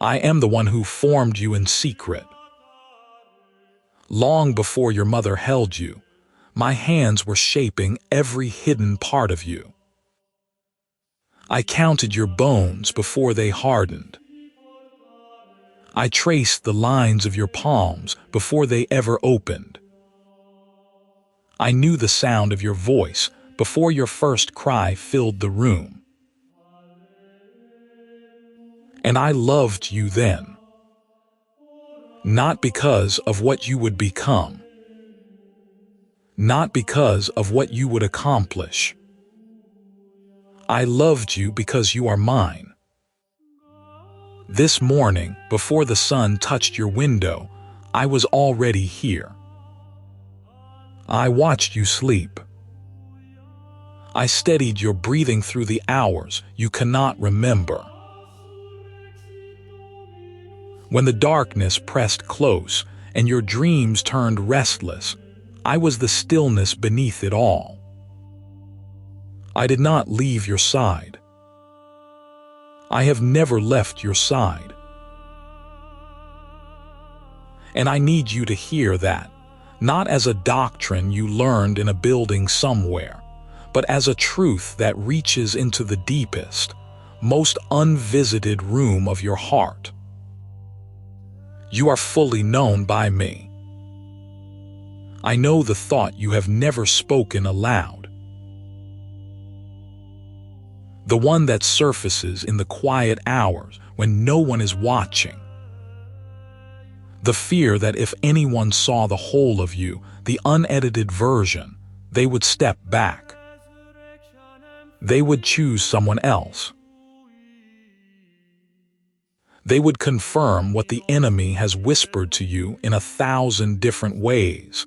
I am the one who formed you in secret. Long before your mother held you, my hands were shaping every hidden part of you. I counted your bones before they hardened. I traced the lines of your palms before they ever opened. I knew the sound of your voice before your first cry filled the room. And I loved you then. Not because of what you would become. Not because of what you would accomplish. I loved you because you are mine. This morning, before the sun touched your window, I was already here. I watched you sleep. I steadied your breathing through the hours you cannot remember. When the darkness pressed close and your dreams turned restless, I was the stillness beneath it all. I did not leave your side. I have never left your side. And I need you to hear that, not as a doctrine you learned in a building somewhere, but as a truth that reaches into the deepest, most unvisited room of your heart. You are fully known by me. I know the thought you have never spoken aloud. The one that surfaces in the quiet hours when no one is watching. The fear that if anyone saw the whole of you, the unedited version, they would step back. They would choose someone else. They would confirm what the enemy has whispered to you in 1,000 different ways,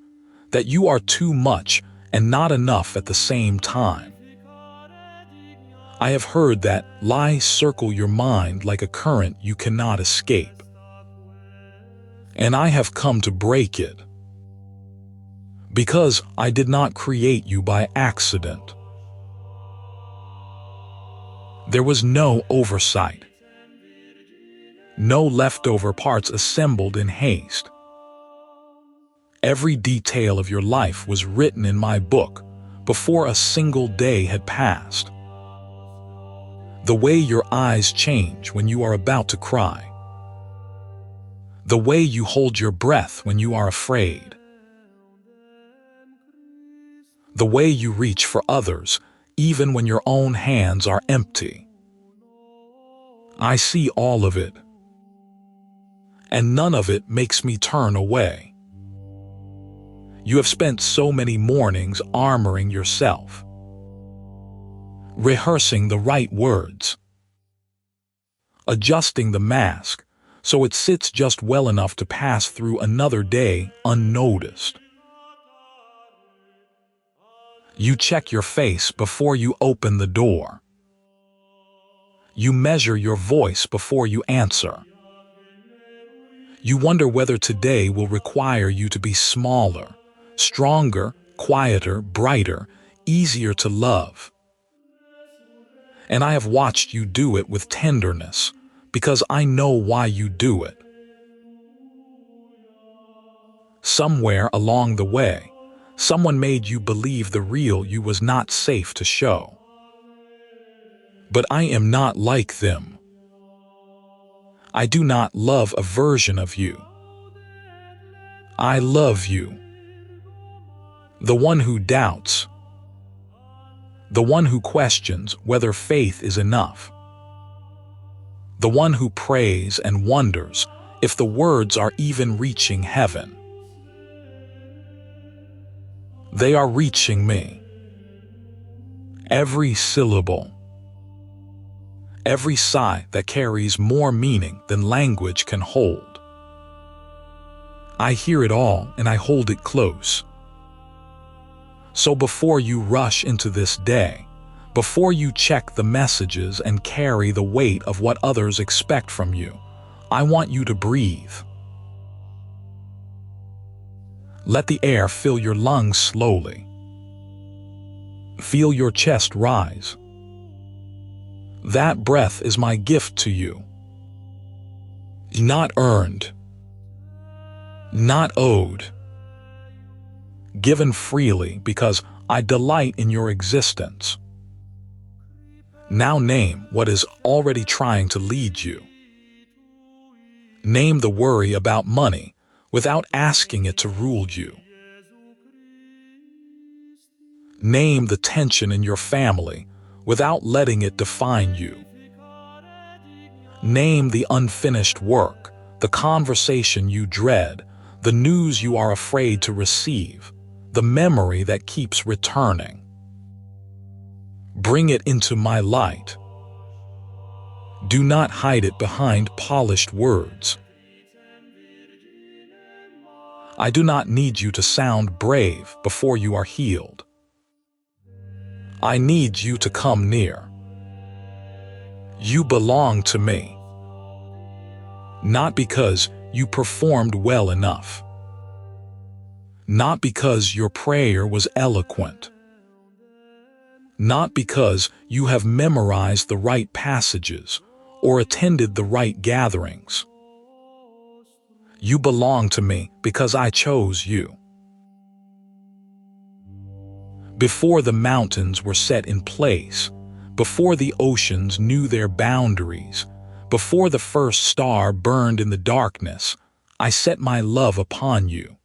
that you are too much and not enough at the same time. I have heard that lies circle your mind like a current you cannot escape. And I have come to break it. Because I did not create you by accident. There was no oversight. No leftover parts assembled in haste. Every detail of your life was written in my book before a single day had passed. The way your eyes change when you are about to cry. The way you hold your breath when you are afraid. The way you reach for others even when your own hands are empty. I see all of it. And none of it makes me turn away. You have spent so many mornings armoring yourself, rehearsing the right words, adjusting the mask so it sits just well enough to pass through another day unnoticed. You check your face before you open the door. You measure your voice before you answer. You wonder whether today will require you to be smaller, stronger, quieter, brighter, easier to love. And I have watched you do it with tenderness, because I know why you do it. Somewhere along the way, someone made you believe the real you was not safe to show. But I am not like them. I do not love a version of you. I love you. The one who doubts. The one who questions whether faith is enough. The one who prays and wonders if the words are even reaching heaven. They are reaching me. Every syllable. Every sigh that carries more meaning than language can hold. I hear it all and I hold it close. So before you rush into this day, before you check the messages and carry the weight of what others expect from you, I want you to breathe. Let the air fill your lungs slowly. Feel your chest rise. That breath is my gift to you. not earned, not owed, given freely because I delight in your existence. Now name what is already trying to lead you. Name the worry about money without asking it to rule you. Name the tension in your family without letting it define you. Name the unfinished work, the conversation you dread, the news you are afraid to receive, the memory that keeps returning. Bring it into my light. Do not hide it behind polished words. I do not need you to sound brave before you are healed. I need you to come near. You belong to me. Not because you performed well enough. Not because your prayer was eloquent. Not because you have memorized the right passages or attended the right gatherings. You belong to me because I chose you. Before the mountains were set in place, before the oceans knew their boundaries, before the first star burned in the darkness, I set my love upon you.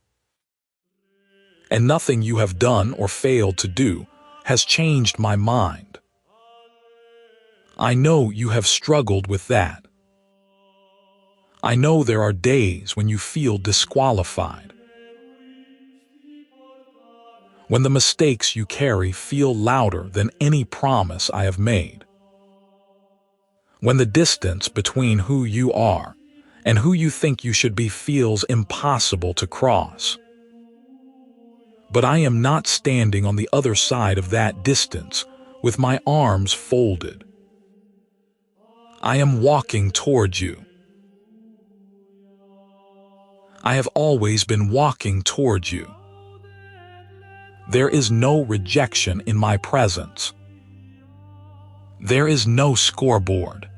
And nothing you have done or failed to do has changed my mind. I know you have struggled with that. I know there are days when you feel disqualified. When the mistakes you carry feel louder than any promise I have made. When the distance between who you are and who you think you should be feels impossible to cross. But I am not standing on the other side of that distance with my arms folded. I am walking towards you. I have always been walking towards you. There is no rejection in my presence. There is no scoreboard.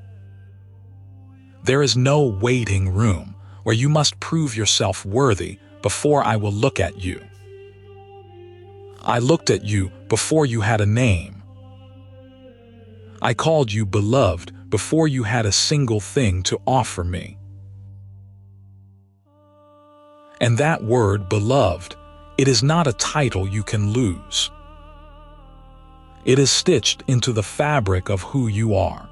There is no waiting room where you must prove yourself worthy before I will look at you. I looked at you before you had a name. I called you beloved before you had a single thing to offer me. And that word, beloved, it is not a title you can lose. It is stitched into the fabric of who you are.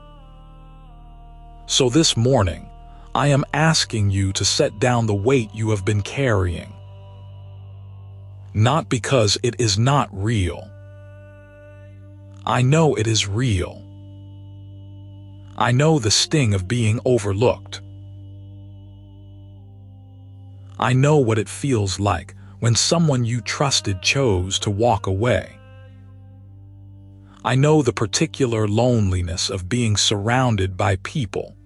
So this morning, I am asking you to set down the weight you have been carrying. Not because it is not real. I know it is real. I know the sting of being overlooked. I know what it feels like when someone you trusted chose to walk away. I know the particular loneliness of being surrounded by people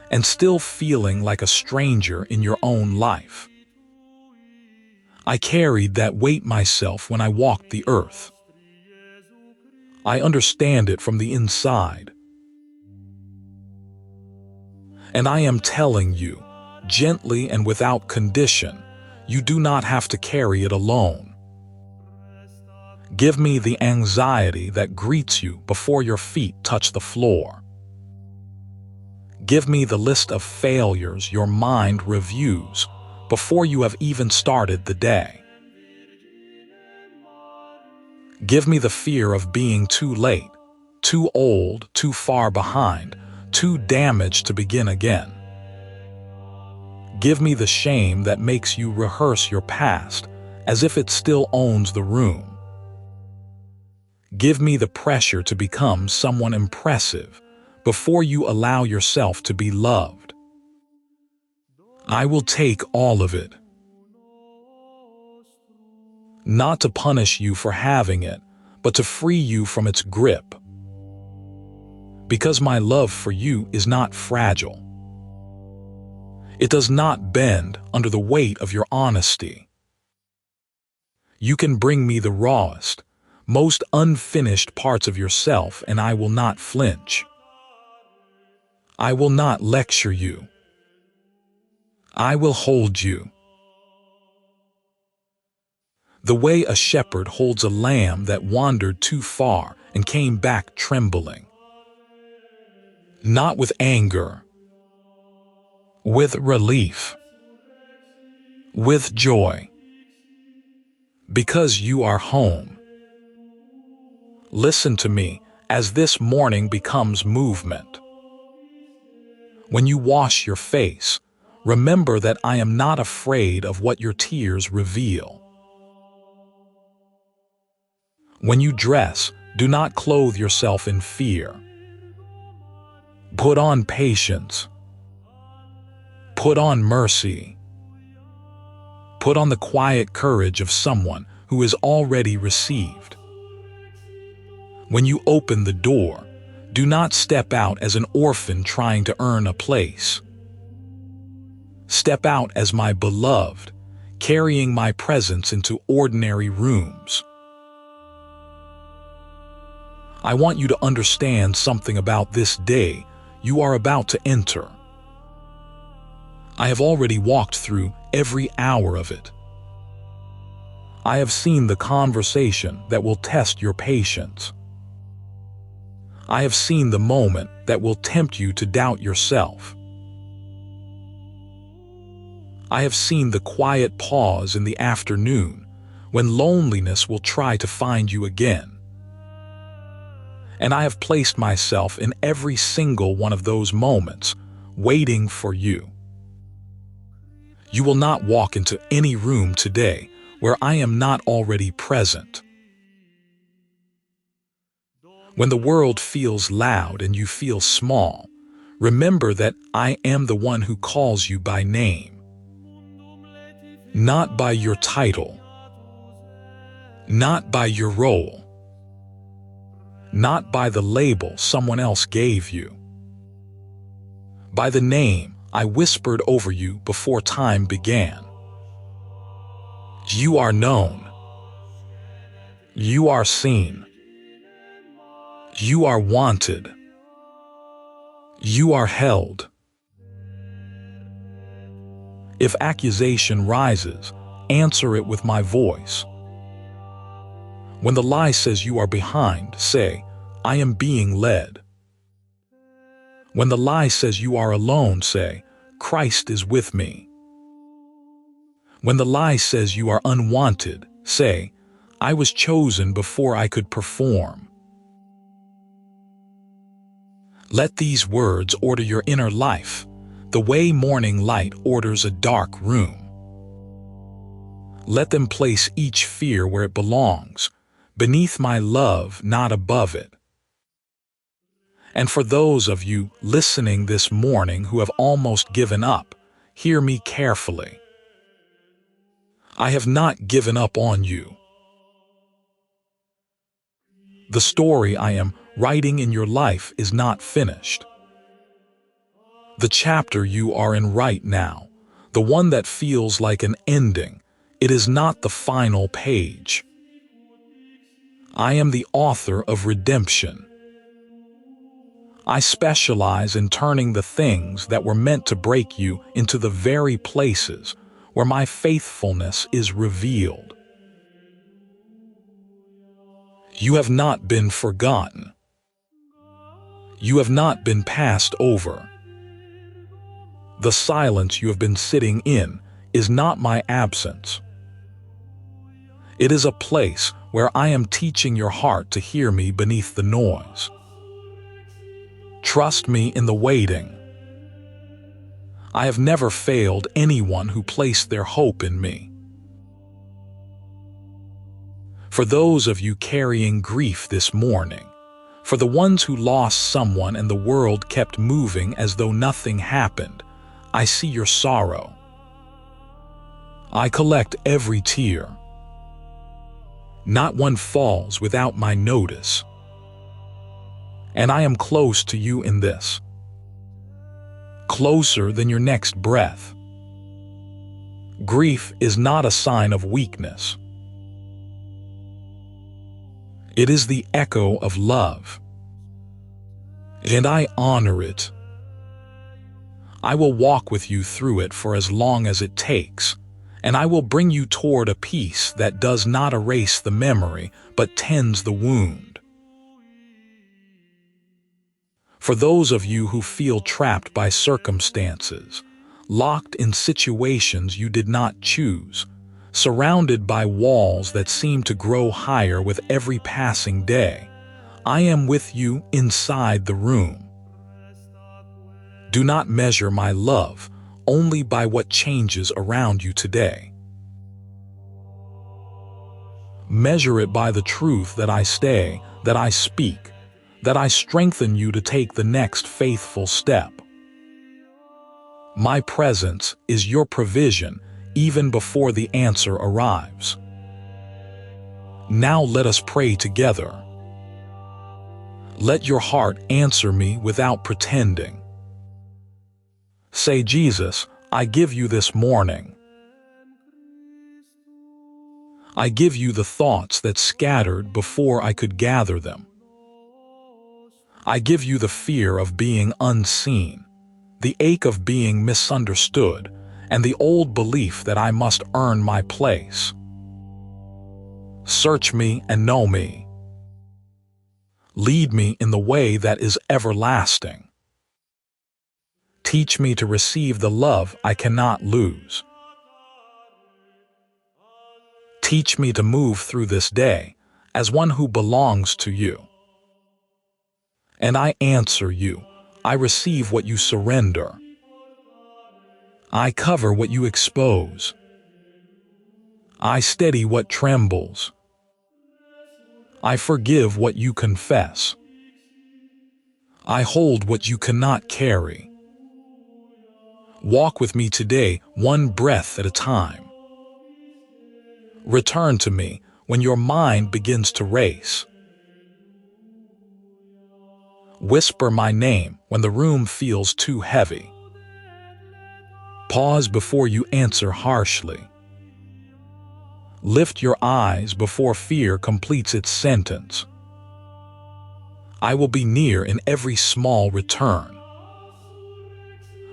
and still feeling like a stranger in your own life. I carried that weight myself when I walked the earth. I understand it from the inside. And I am telling you, gently and without condition, you do not have to carry it alone. Give me the anxiety that greets you before your feet touch the floor. Give me the list of failures your mind reviews before you have even started the day. Give me the fear of being too late, too old, too far behind, too damaged to begin again. Give me the shame that makes you rehearse your past as if it still owns the room. Give me the pressure to become someone impressive before you allow yourself to be loved. I will take all of it. Not to punish you for having it, but to free you from its grip. Because my love for you is not fragile. It does not bend under the weight of your honesty. You can bring me the rawest, most unfinished parts of yourself, and I will not flinch. I will not lecture you. I will hold you. The way a shepherd holds a lamb that wandered too far and came back trembling. Not with anger, with relief, with joy. Because you are home. Listen to me as this morning becomes movement. When you wash your face, remember that I am not afraid of what your tears reveal. When you dress, do not clothe yourself in fear. Put on patience. Put on mercy. Put on the quiet courage of someone who is already received. When you open the door, do not step out as an orphan trying to earn a place. Step out as my beloved, carrying my presence into ordinary rooms. I want you to understand something about this day you are about to enter. I have already walked through every hour of it. I have seen the conversation that will test your patience. I have seen the moment that will tempt you to doubt yourself. I have seen the quiet pause in the afternoon when loneliness will try to find you again. And I have placed myself in every single one of those moments, waiting for you. You will not walk into any room today where I am not already present. When the world feels loud and you feel small, remember that I am the one who calls you by name. Not by your title. Not by your role. Not by the label someone else gave you. By the name I whispered over you before time began. You are known. You are seen. You are wanted. You are held. If accusation rises, answer it with my voice. When the lie says you are behind, say, I am being led. When the lie says you are alone, say, Christ is with me. When the lie says you are unwanted, say, I was chosen before I could perform. Let these words order your inner life, the way morning light orders a dark room. Let them place each fear where it belongs, beneath my love, not above it. And for those of you listening this morning who have almost given up, hear me carefully. I have not given up on you. The story I am writing in your life is not finished. The chapter you are in right now, the one that feels like an ending, it is not the final page. I am the author of redemption. I specialize in turning the things that were meant to break you into the very places where my faithfulness is revealed. You have not been forgotten. You have not been passed over. The silence you have been sitting in is not my absence. It is a place where I am teaching your heart to hear me beneath the noise. Trust me in the waiting. I have never failed anyone who placed their hope in me. For those of you carrying grief this morning, for the ones who lost someone and the world kept moving as though nothing happened, I see your sorrow. I collect every tear. Not one falls without my notice. And I am close to you in this. Closer than your next breath. Grief is not a sign of weakness. It is the echo of love. And I honor it. I will walk with you through it for as long as it takes, and I will bring you toward a peace that does not erase the memory but tends the wound. For those of you who feel trapped by circumstances, locked in situations you did not choose, surrounded by walls that seem to grow higher with every passing day, I am with you inside the room. Do not measure my love only by what changes around you today. Measure it by the truth that I stay, that I speak, that I strengthen you to take the next faithful step. My presence is your provision even before the answer arrives. Now let us pray together. Let your heart answer me without pretending. Say, Jesus, I give you this morning. I give you the thoughts that scattered before I could gather them. I give you the fear of being unseen, the ache of being misunderstood, and the old belief that I must earn my place. Search me and know me. Lead me in the way that is everlasting. Teach me to receive the love I cannot lose. Teach me to move through this day as one who belongs to you. And I answer you. I receive what you surrender. I cover what you expose. I steady what trembles. I forgive what you confess. I hold what you cannot carry. Walk with me today, one breath at a time. Return to me when your mind begins to race. Whisper my name when the room feels too heavy. Pause before you answer harshly. Lift your eyes before fear completes its sentence. I will be near in every small return.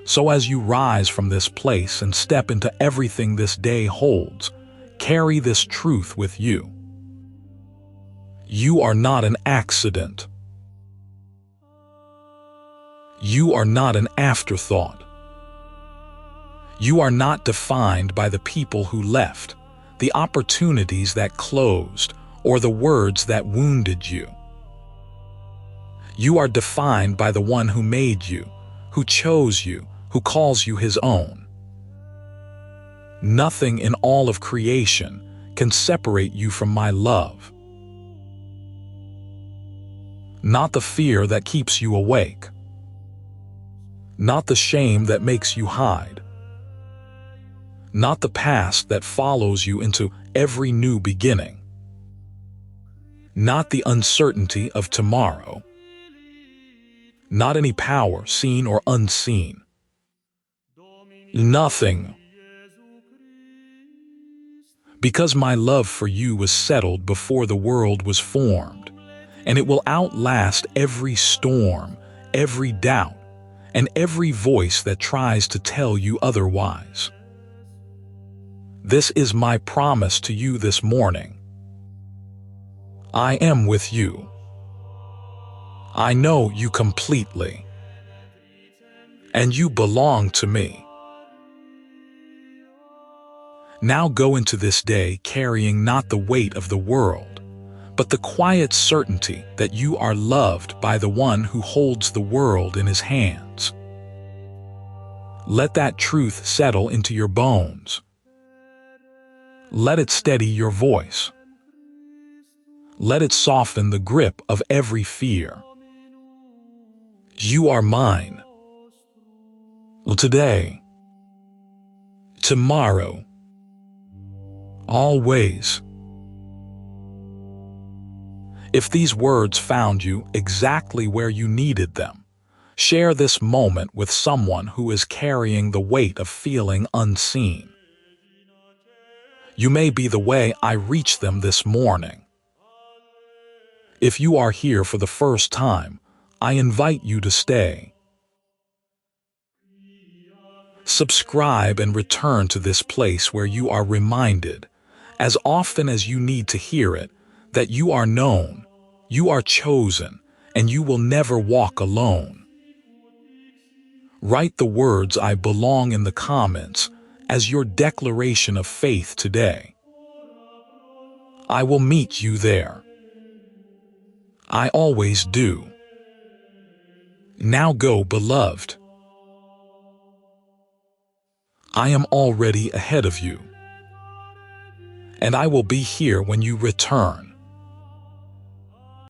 So as you rise from this place and step into everything this day holds, carry this truth with you. You are not an accident. You are not an afterthought. You are not defined by the people who left, the opportunities that closed, or the words that wounded you. You are defined by the one who made you, who chose you, who calls you his own. Nothing in all of creation can separate you from my love. Not the fear that keeps you awake. Not the shame that makes you hide. Not the past that follows you into every new beginning. Not the uncertainty of tomorrow. Not any power, seen or unseen. Nothing. Because my love for you was settled before the world was formed, and it will outlast every storm, every doubt, and every voice that tries to tell you otherwise. This is my promise to you this morning. I am with you. I know you completely, and you belong to me. Now go into this day carrying not the weight of the world, but the quiet certainty that you are loved by the one who holds the world in his hands. Let that truth settle into your bones. Let it steady your voice. Let it soften the grip of every fear. You are mine. Today, tomorrow, always. If these words found you exactly where you needed them, share this moment with someone who is carrying the weight of feeling unseen. You may be the way I reach them this morning. If you are here for the first time, I invite you to stay. Subscribe and return to this place where you are reminded, as often as you need to hear it, that you are known, you are chosen, and you will never walk alone. Write the words "I belong" in the comments as your declaration of faith today. I will meet you there. I always do. Now go, beloved. I am already ahead of you, and I will be here when you return.